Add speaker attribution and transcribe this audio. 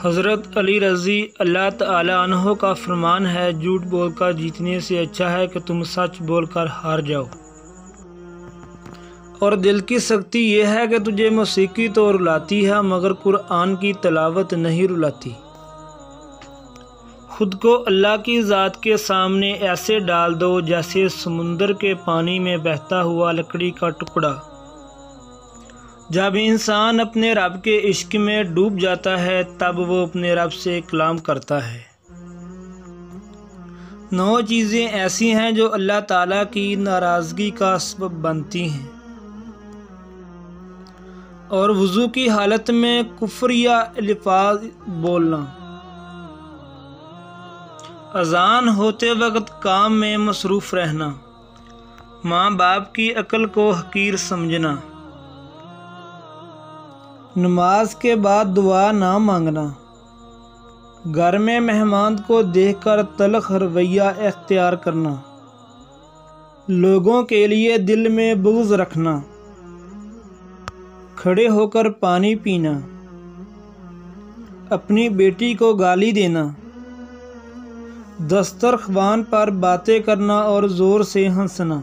Speaker 1: حضرت علی رضی اللہ تعالی عنہ کا فرمان ہے، جھوٹ بول کر جیتنے سے اچھا ہے کہ تم سچ بول کر ہار جاؤ۔ اور دل کی سختی یہ ہے کہ تجھے موسیقی تو رلاتی ہے مگر قرآن کی تلاوت نہیں رلاتی۔ خود کو اللہ کی ذات کے سامنے ایسے ڈال دو جیسے سمندر کے پانی میں بہتا ہوا لکڑی کا ٹکڑا۔ جب انسان اپنے رب کے عشق میں ڈوب جاتا ہے تب وہ اپنے رب سے کلام کرتا ہے۔ 9 چیزیں ایسی ہیں جو اللہ تعالیٰ کی ناراضگی کا سبب بنتی ہیں، اور وضو کی حالت میں کفر یا الفاظ بولنا، اذان ہوتے وقت کام میں مصروف رہنا، ماں باپ کی عقل کو حقیر سمجھنا، نماز کے بعد دعا نہ مانگنا، گھر میں مہمان کو دیکھ کر تلخ رویہ اختیار کرنا، لوگوں کے لیے دل میں بغض رکھنا، کھڑے ہو کر پانی پینا، اپنی بیٹی کو گالی دینا، دسترخوان پر باتیں کرنا اور زور سے ہنسنا۔